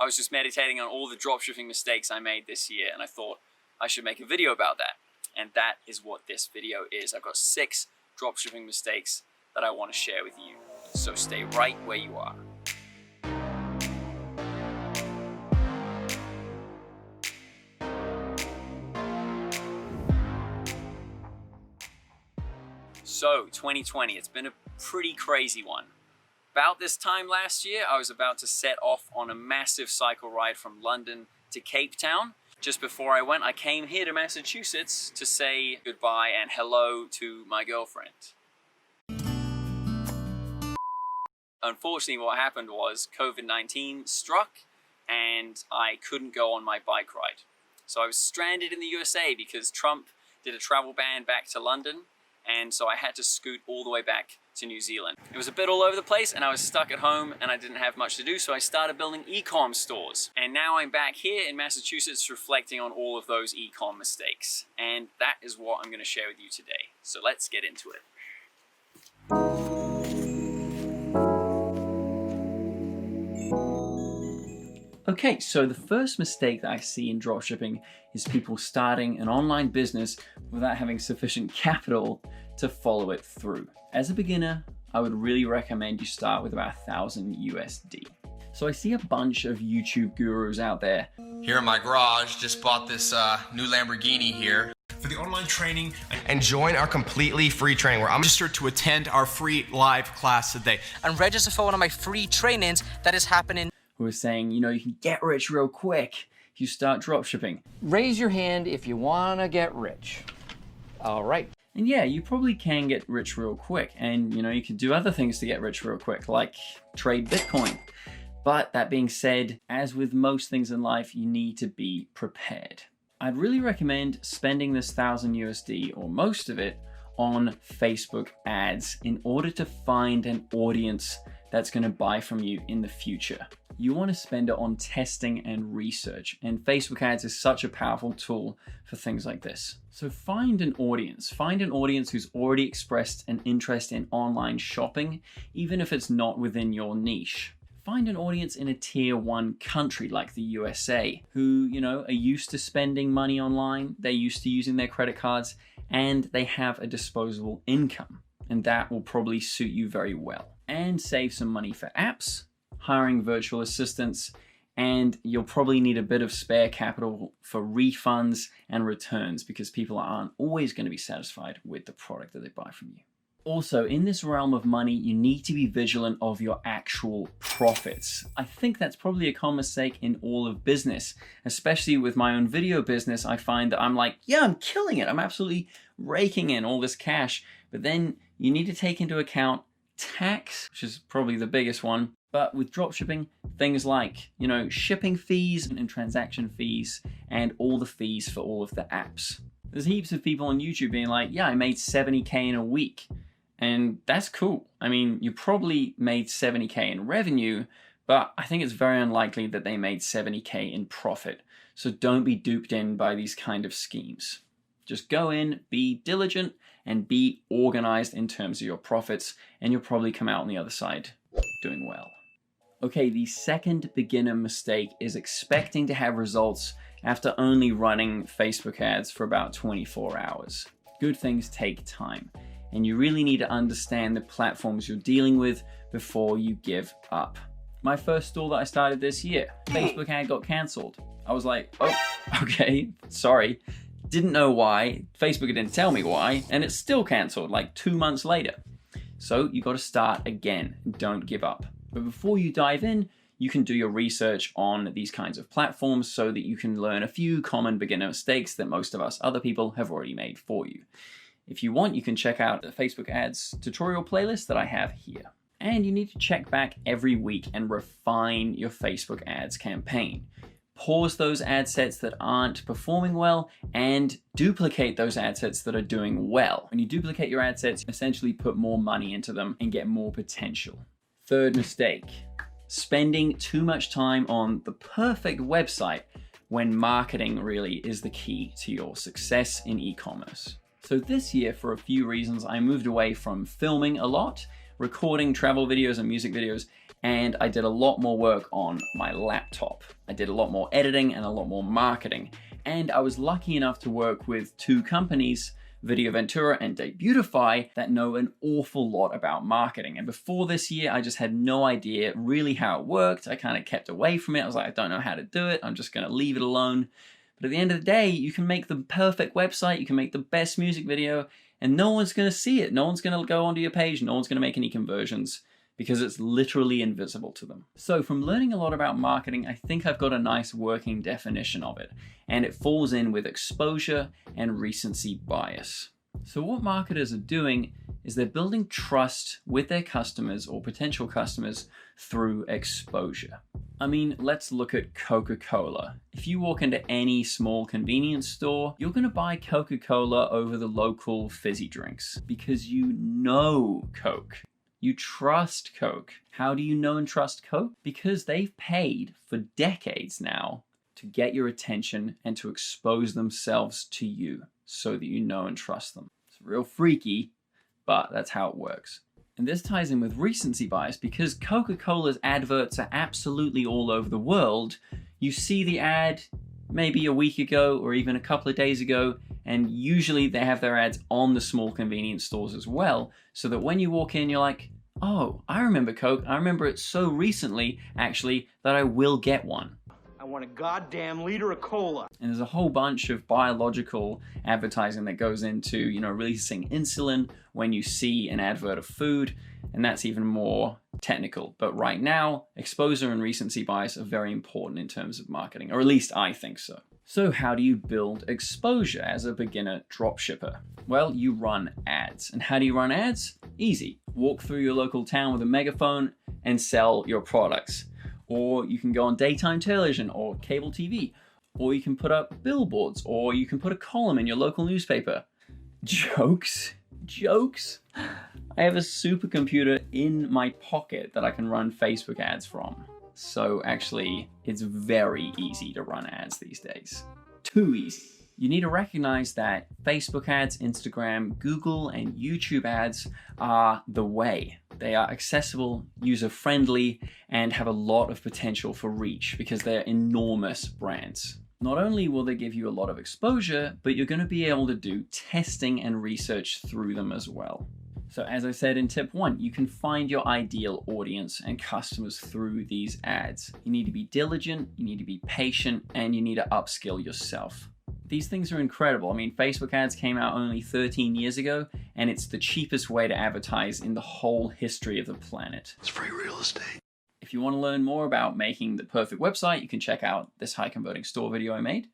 I was just meditating on all the dropshipping mistakes I made this year, and I thought I should make a video about that. And that is what this video is. I've got 6 dropshipping mistakes that I want to share with you. So stay right where you are. So 2020, it's been a pretty crazy one. About this time last year, I was about to set off on a massive cycle ride from London to Cape Town. Just before I went, I came here to Massachusetts to say goodbye and hello to my girlfriend. Unfortunately, what happened was COVID-19 struck and I couldn't go on my bike ride. So I was stranded in the USA because Trump did a travel ban back to London, and so I had to scoot all the way back to New Zealand. It was a bit all over the place and I was stuck at home and I didn't have much to do, so I started building e-com stores. And now I'm back here in Massachusetts reflecting on all of those e-com mistakes. And that is what I'm going to share with you today. So let's get into it. Okay, so the first mistake that I see in dropshipping is people starting an online business without having sufficient capital to follow it through. As a beginner, I would really recommend you start with about 1,000 USD. So I see a bunch of YouTube gurus out there. Here in my garage, just bought this new Lamborghini here. For the online training And join our completely free training where I'm registered to attend our free live class today. And register for one of my free trainings that is happening. Who are saying, you know, you can get rich real quick if you start dropshipping. Raise your hand if you want to get rich. All right. And yeah, you probably can get rich real quick. And you know, you can do other things to get rich real quick, like trade Bitcoin. But that being said, as with most things in life, you need to be prepared. I'd really recommend spending this 1,000 USD or most of it on Facebook ads in order to find an audience that's going to buy from you in the future. You want to spend it on testing and research, and Facebook ads is such a powerful tool for things like this. So find an audience who's already expressed an interest in online shopping, even if it's not within your niche. Find an audience in a tier 1 country like the USA who, you know, are used to spending money online, they're used to using their credit cards, and they have a disposable income. And that will probably suit you very well. And save some money for apps, hiring virtual assistants, and you'll probably need a bit of spare capital for refunds and returns because people aren't always going to be satisfied with the product that they buy from you. Also, in this realm of money, you need to be vigilant of your actual profits. I think that's probably a common mistake in all of business, especially with my own video business. I find that I'm like, yeah, I'm killing it. I'm absolutely raking in all this cash. But then you need to take into account tax, which is probably the biggest one. But with dropshipping, things like, you know, shipping fees and transaction fees and all the fees for all of the apps. There's heaps of people on YouTube being like, yeah, I made 70K in a week. And that's cool. I mean, you probably made 70K in revenue, but I think it's very unlikely that they made 70K in profit. So don't be duped in by these kind of schemes. Just go in, be diligent, and be organized in terms of your profits, and you'll probably come out on the other side doing well. Okay, the second beginner mistake is expecting to have results after only running Facebook ads for about 24 hours. Good things take time, and you really need to understand the platforms you're dealing with before you give up. My first store that I started this year, Facebook ad got canceled. I was like, oh, okay, sorry. Didn't know why, Facebook didn't tell me why, and it's still canceled like 2 months later. So you got to start again, don't give up. But before you dive in, you can do your research on these kinds of platforms so that you can learn a few common beginner mistakes that most of us other people have already made for you. If you want, you can check out the Facebook ads tutorial playlist that I have here. And you need to check back every week and refine your Facebook ads campaign. Pause those ad sets that aren't performing well and duplicate those ad sets that are doing well. When you duplicate your ad sets, you essentially put more money into them and get more potential. Third mistake, spending too much time on the perfect website when marketing really is the key to your success in e-commerce. So this year, for a few reasons, I moved away from filming a lot, recording travel videos and music videos, and I did a lot more work on my laptop. I did a lot more editing and a lot more marketing. And I was lucky enough to work with two companies, Video Ventura and Debutify, that know an awful lot about marketing. And before this year, I just had no idea really how it worked. I kind of kept away from it. I was like, I don't know how to do it. I'm just going to leave it alone. But at the end of the day, you can make the perfect website. You can make the best music video and no one's going to see it. No one's going to go onto your page. No one's going to make any conversions because it's literally invisible to them. So from learning a lot about marketing, I think I've got a nice working definition of it, and it falls in with exposure and recency bias. So what marketers are doing is they're building trust with their customers or potential customers through exposure. I mean, let's look at Coca-Cola. If you walk into any small convenience store, you're gonna buy Coca-Cola over the local fizzy drinks because you know Coke. You trust Coke. How do you know and trust Coke? Because they've paid for decades now to get your attention and to expose themselves to you so that you know and trust them. It's real freaky, but that's how it works. And this ties in with recency bias because Coca-Cola's adverts are absolutely all over the world. You see the ad maybe a week ago or even a couple of days ago, and usually they have their ads on the small convenience stores as well, so that when you walk in, you're like, oh, I remember Coke. I remember it so recently, actually, that I will get one. I want a goddamn liter of cola. And there's a whole bunch of biological advertising that goes into, releasing insulin when you see an advert of food, and that's even more technical. But right now, exposure and recency bias are very important in terms of marketing, or at least I think so. So how do you build exposure as a beginner dropshipper? Well, you run ads. And how do you run ads? Easy. Walk through your local town with a megaphone and sell your products. Or you can go on daytime television or cable TV, or you can put up billboards, or you can put a column in your local newspaper. Jokes? Jokes? I have a supercomputer in my pocket that I can run Facebook ads from. So actually, it's very easy to run ads these days. Too easy. You need to recognize that Facebook ads, Instagram, Google, and YouTube ads are the way. They are accessible, user-friendly, and have a lot of potential for reach because they're enormous brands. Not only will they give you a lot of exposure, but you're going to be able to do testing and research through them as well. So as I said in tip 1, you can find your ideal audience and customers through these ads. You need to be diligent, you need to be patient, and you need to upskill yourself. These things are incredible. I mean, Facebook ads came out only 13 years ago, and it's the cheapest way to advertise in the whole history of the planet. It's free real estate. If you want to learn more about making the perfect website, you can check out this high converting store video I made.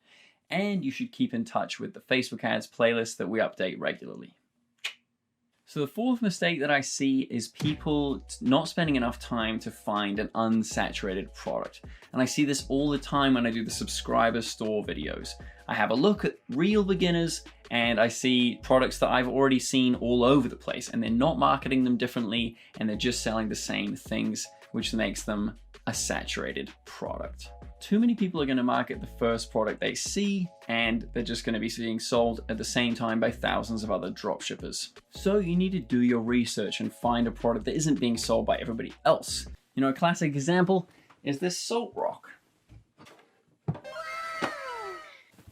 And you should keep in touch with the Facebook ads playlist that we update regularly. So the fourth mistake that I see is people not spending enough time to find an unsaturated product. And I see this all the time when I do the subscriber store videos. I have a look at real beginners and I see products that I've already seen all over the place, and they're not marketing them differently and they're just selling the same things, which makes them a saturated product. Too many people are going to market the first product they see, and they're just going to be being sold at the same time by thousands of other dropshippers. So you need to do your research and find a product that isn't being sold by everybody else. A classic example is this salt rock.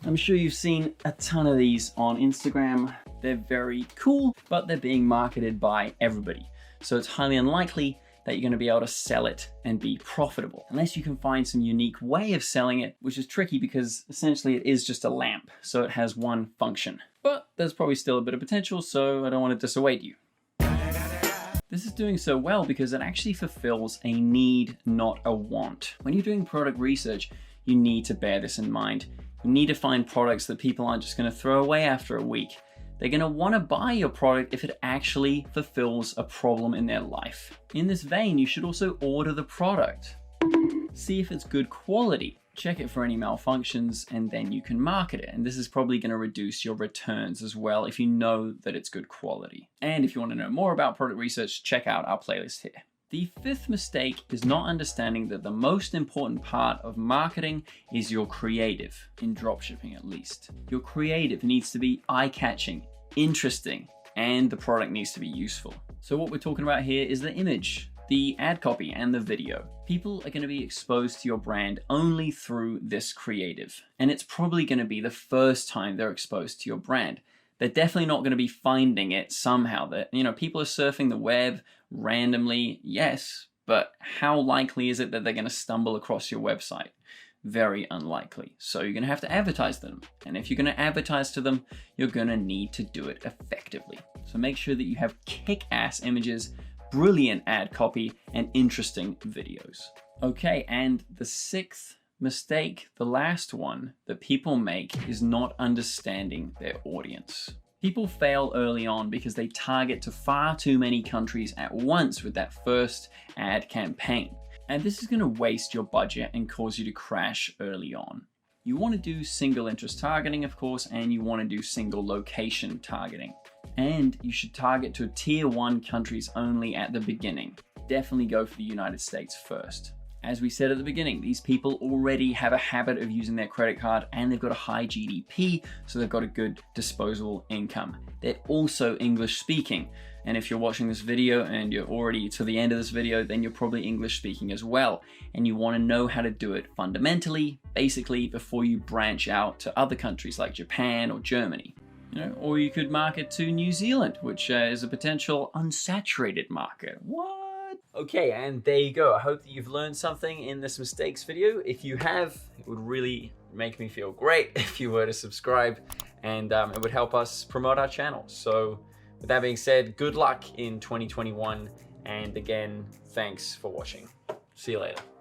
I'm sure you've seen a ton of these on Instagram. They're very cool, but they're being marketed by everybody. So it's highly unlikely that you're going to be able to sell it and be profitable, unless you can find some unique way of selling it, which is tricky because essentially it is just a lamp, so it has one function. But there's probably still a bit of potential, so I don't want to dissuade you. This is doing so well because it actually fulfills a need, not a want. When you're doing product research, you need to bear this in mind. You need to find products that people aren't just going to throw away after a week. They're going to want to buy your product if it actually fulfills a problem in their life. In this vein, you should also order the product. See if it's good quality. Check it for any malfunctions, and then you can market it. And this is probably going to reduce your returns as well if you know that it's good quality. And if you want to know more about product research, check out our playlist here. The fifth mistake is not understanding that the most important part of marketing is your creative, in dropshipping at least. Your creative needs to be eye-catching, interesting, and the product needs to be useful. So what we're talking about here is the image. the ad copy and the video. People are going to be exposed to your brand only through this creative, and it's probably going to be the first time they're exposed to your brand. They're definitely not going to be finding it somehow. That, you know, people are surfing the web randomly, yes, but how likely is it that they're going to stumble across your website? Very unlikely. So you're going to have to advertise to them. And if you're going to advertise to them, you're going to need to do it effectively. So make sure that you have kick-ass images, brilliant ad copy, and interesting videos. Okay, and the sixth mistake, the last one that people make, is not understanding their audience. People fail early on because they target to far too many countries at once with that first ad campaign. And this is going to waste your budget and cause you to crash early on. You want to do single interest targeting, of course, and you want to do single location targeting. And you should target to tier 1 countries only at the beginning. Definitely go for the United States first. As we said at the beginning, these people already have a habit of using their credit card and they've got a high GDP, so they've got a good disposable income. They're also English speaking. And if you're watching this video and you're already to the end of this video, then you're probably English speaking as well. And you want to know how to do it fundamentally, basically, before you branch out to other countries like Japan or Germany. You know, or you could market to New Zealand, which is a potential unsaturated market. What? Okay, and there you go. I hope that you've learned something in this mistakes video. If you have, it would really make me feel great if you were to subscribe, and it would help us promote our channel. So with that being said, good luck in 2021. And again, thanks for watching. See you later.